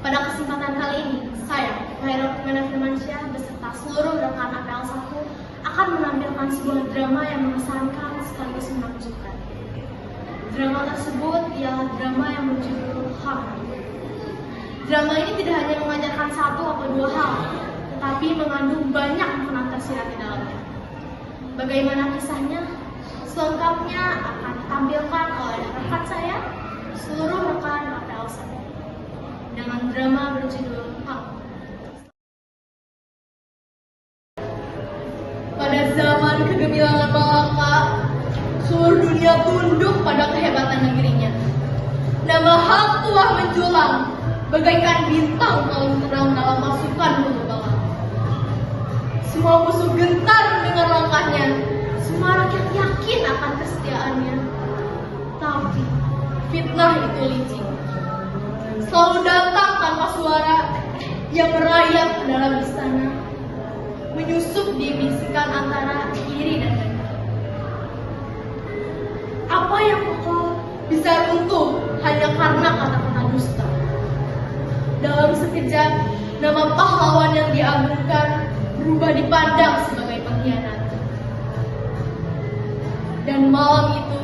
Pada kesempatan kali ini, saya, Maira Firmansyah, beserta seluruh rekan APL 1 akan menampilkan sebuah drama yang mengesankan sekaligus menakjubkan. Drama tersebut ialah drama yang berjudul HAM. Drama ini tidak hanya mengajarkan satu atau dua hal, tetapi mengandung banyak makna tersirat di dalamnya. Bagaimana kisahnya? Selengkapnya akan ditampilkan oleh rekan saya, seluruh rekan APL 1 dengan drama berjudul HAM. Pada zaman kegemilangan Malaka, seluruh dunia tunduk pada kehebatan negerinya. Nama Hang Tuah menjulang, bagaikan bintang paling terang dalam pasukan penerbangan. Semua musuh gentar mendengar langkahnya, semua rakyat yakin akan kesetiaannya. Tapi fitnah itu licik, selalu datang tanpa suara yang merayap ke dalam istana, menyusup di bisikan antara kiri dan kanan. Apa yang kokoh bisa runtuh hanya karena kata-kata dusta. Dalam sekejap, nama pahlawan yang diagungkan berubah dipandang sebagai pengkhianat. Dan malam itu,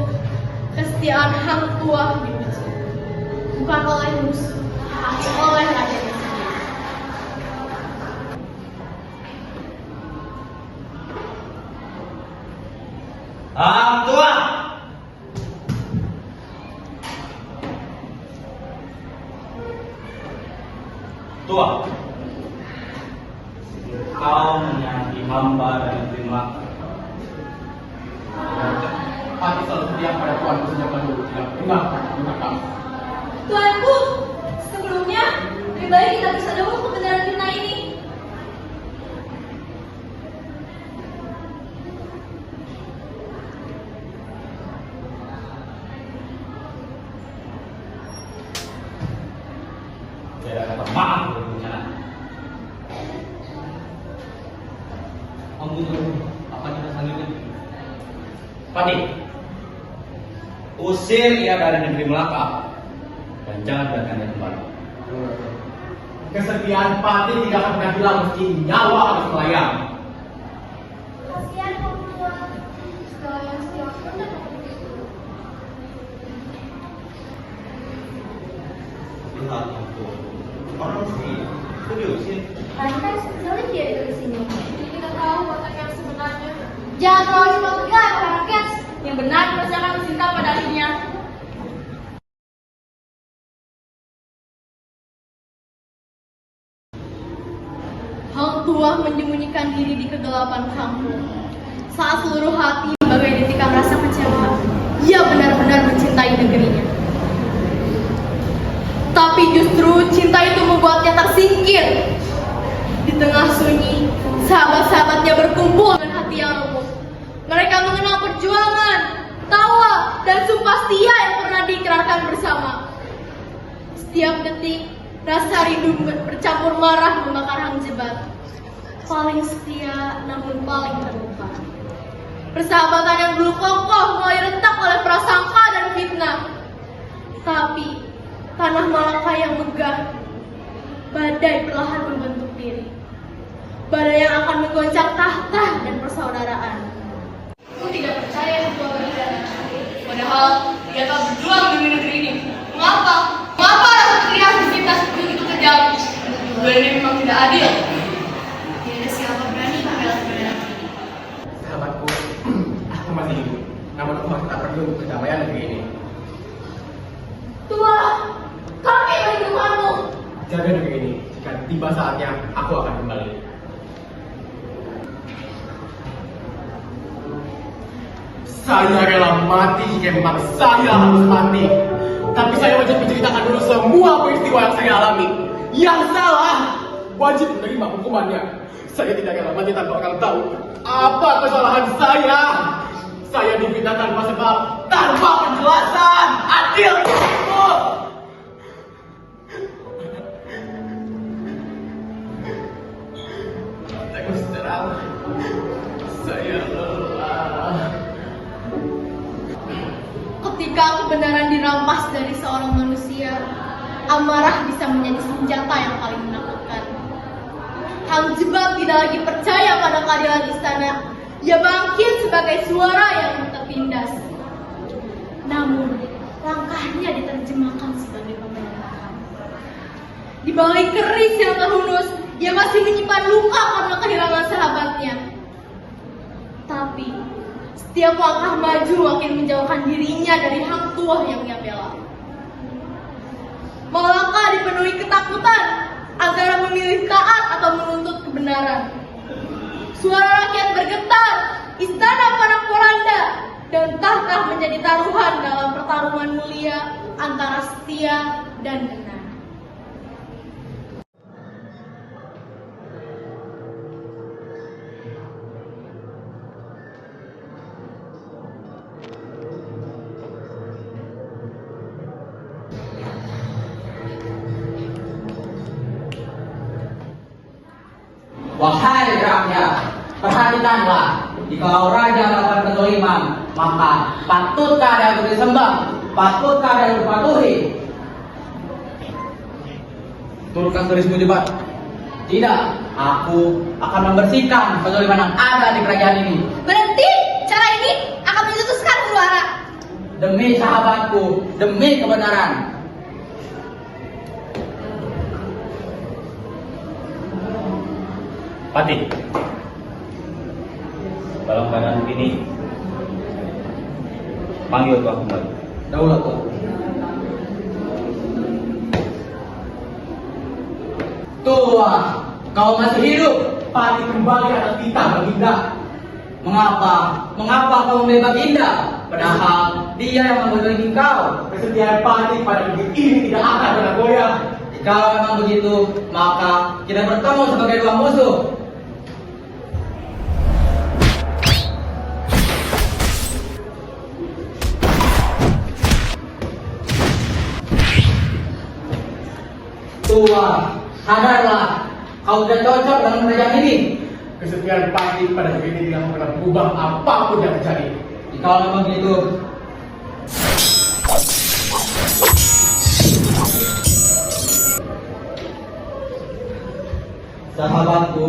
kesetiaan Hang Tuah diuji, bukan oleh musuh, tapi oleh rakyatnya sendiri. Hang Tuah! Tuah, kau menyakiti hamba dan terima. Hati selalu setia pada Tuanku sejak dahulu, tidak pernah kamu. Tuanku, sebelumnya lebih baik kita bisa dahulu kebenaran fitnah ini. Saya kata maaf untuk bencana. Ampun, apa kita selanjutnya? Pati, usir ia dari negeri Melaka dan jangan biarkan dia kembali. Kesetiaan Pati tidak akan pernah hilang meski nyawa harus melayang. Kasihan Hang Tuah, segala yang setiap pun Lihat itu, orang sih, serius sih. Kan sekali dia dari sini. Jadi kita tahu watak yang sebenarnya. Jangan terlalu cepat tegar, rakyat. Yang benar merasakan cinta pada dirinya. Hang Tuah menyembunyikan diri di kegelapan kampung. Saat seluruh hati bagai ditikam rasa kecewa, ia benar-benar mencintai negerinya. Tapi justru cinta itu membuatnya tersingkir. Di tengah sunyi, sahabat-sahabatnya berkumpul dengan hati yang remuk. Mereka mengenal perjuangan, tawa, dan sumpah setia yang pernah diikrarkan bersama. Setiap detik, rasa rindu bercampur marah membakar Hang Jebat. Paling setia, namun paling terluka. Persahabatan yang dulu kokoh mulai retak oleh prasangka dan fitnah. Tapi tanah Malaka yang megah, badai perlahan membentuk diri. Badai yang akan menggoncang tahta dan persaudaraan. Aku tidak percaya bahwa benar. Padahal dia telah berjuang demi negeri ini. Mengapa? Mengapa rasa negeri harus dicipta begitu kejam? Tujuan ini memang tidak adil. Tidak ada siapa berani membela kebenaran ini. Sahabatku, aku masih hidup, namun aku masih tak perlu kedamaian negeri ini. Tuah, kami merindukanmu. Jaga negeri ini, jika tiba saatnya, aku akan kembali. Saya rela mati jika memang saya harus mati. Tapi saya wajib menceritakan dulu semua peristiwa yang saya alami. Yang salah wajib menerima hukumannya. Saya tidak rela mati tanpa orang tahu apa kesalahan saya. Saya difitnah tanpa sebab, tanpa penjelasan. Adil itu. Terus terang, saya lelah. Ketika kebenaran dirampas dari seorang manusia, amarah bisa menjadi senjata yang paling menakutkan. Hang Jebat tidak lagi percaya pada keadilan istana. Ia bangkit sebagai suara yang tertindas. Namun, langkahnya diterjemahkan sebagai pemberontakan. Di balik keris yang terhunus, ia masih menyimpan luka karena kehilangan sahabatnya. Tapi, setiap langkah maju makin menjauhkan dirinya dari hang tuah yang ia bela. Melangkah dipenuhi ketakutan antara memilih taat atau menuntut kebenaran. Suara rakyat bergetar, istana para Poranda, dan tahta menjadi taruhan dalam pertarungan mulia antara setia dan benar. Wahai rakyat, perhatikanlah. Jikalau raja melakukan kezaliman, maka patutkah dia untuk disembah? Patutkah dia untuk dipatuhi? Turunkan kerismu, Jebat. Tidak, aku akan membersihkan kezaliman yang ada di kerajaan ini. Berhenti! Cara ini akan mencetuskan suara. Demi sahabatku, demi kebenaran. Patih, dalam keadaan begini, panggil tuan kembali. Daulat tuan. Tua, kau masih hidup. Patih kembali anak kita, Baginda. Mengapa? Mengapa kau membela Baginda? Padahal dia yang menzalimi kau. Kesetiaan Patih pada negeri ini tidak akan pernah goyah. Kalau memang begitu, maka kita bertemu sebagai dua musuh. Tua, sadarlah, kau tidak cocok dengan kerajaan ini. Kesetiaan Patih pada negeri ini tidak akan pernah berubah apapun yang terjadi. Kalau memang begitu, sahabatku,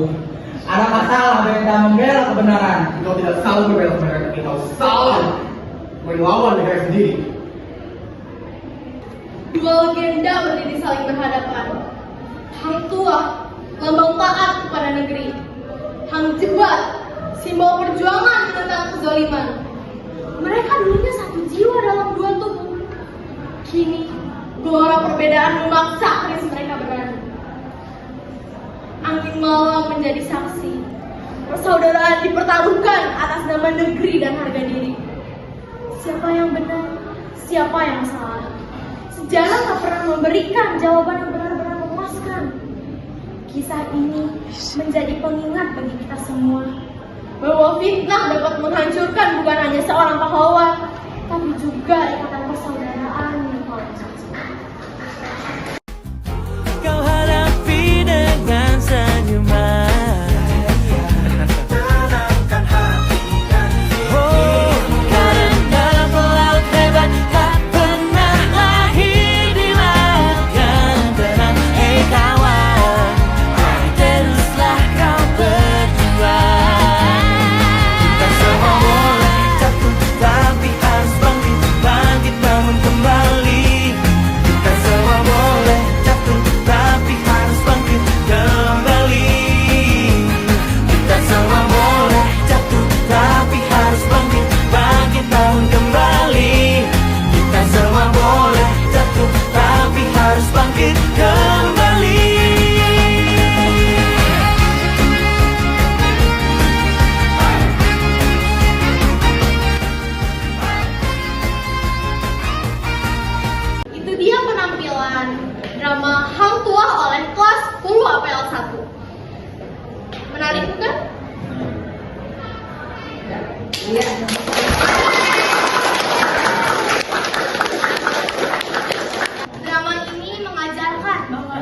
adakah salah kita membela kebenaran? Kau tidak salah membela kebenaran, tapi kau salah melawan negara sendiri. Dua legenda berdiri saling berhadapan. Hang Tuah, lambang taat kepada negeri. Hang Jebat, simbol perjuangan menentang kezaliman. Mereka dulunya satu jiwa dalam dua tubuh. Kini, gelora perbedaan memaksa keris mereka beradu. Angin malam menjadi saksi. Persaudaraan dipertaruhkan atas nama negeri dan harga diri. Siapa yang benar, siapa yang salah. Sejarah tak pernah memberikan jawaban yang benar-benar memuaskan. Kisah ini menjadi pengingat bagi kita semua bahwa fitnah dapat menghancurkan bukan hanya seorang pahlawan, tapi juga ikatan persaudaraan yang paling sukses. Kau hadapi dengan senyuman. Tenangkan hati dan diri. Oh, karena pelaut hebat tak pernah lahir di laut yang tenang. Hei kawan, teruslah kau berjuang. Kita semua boleh jatuh, tapi harus bangkit, bangkit bangun kembali. Kita semua boleh jatuh, tapi harus bangkit kembali. Kita semua boleh jatuh, tapi harus bangkit, bangkit bangun kembali. Kita semua boleh jatuh, tapi harus bangkit kembali. Itu dia penampilan drama Hang Tuah oleh kelas 10 APL 1. Menarik bukan? Iya. Drama ini mengajarkan bahwa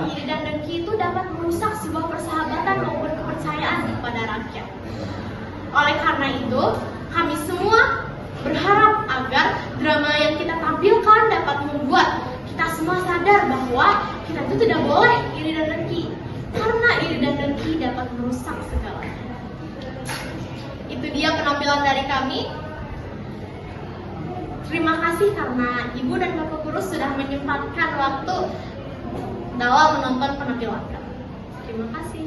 bahwa kita itu tidak boleh iri dan dengki, karena iri dan dengki dapat merusak segalanya. Itu dia penampilan dari kami. Terima kasih karena Ibu dan Bapak Guru sudah menyempatkan waktu dalam menonton penampilan kami. Terima kasih.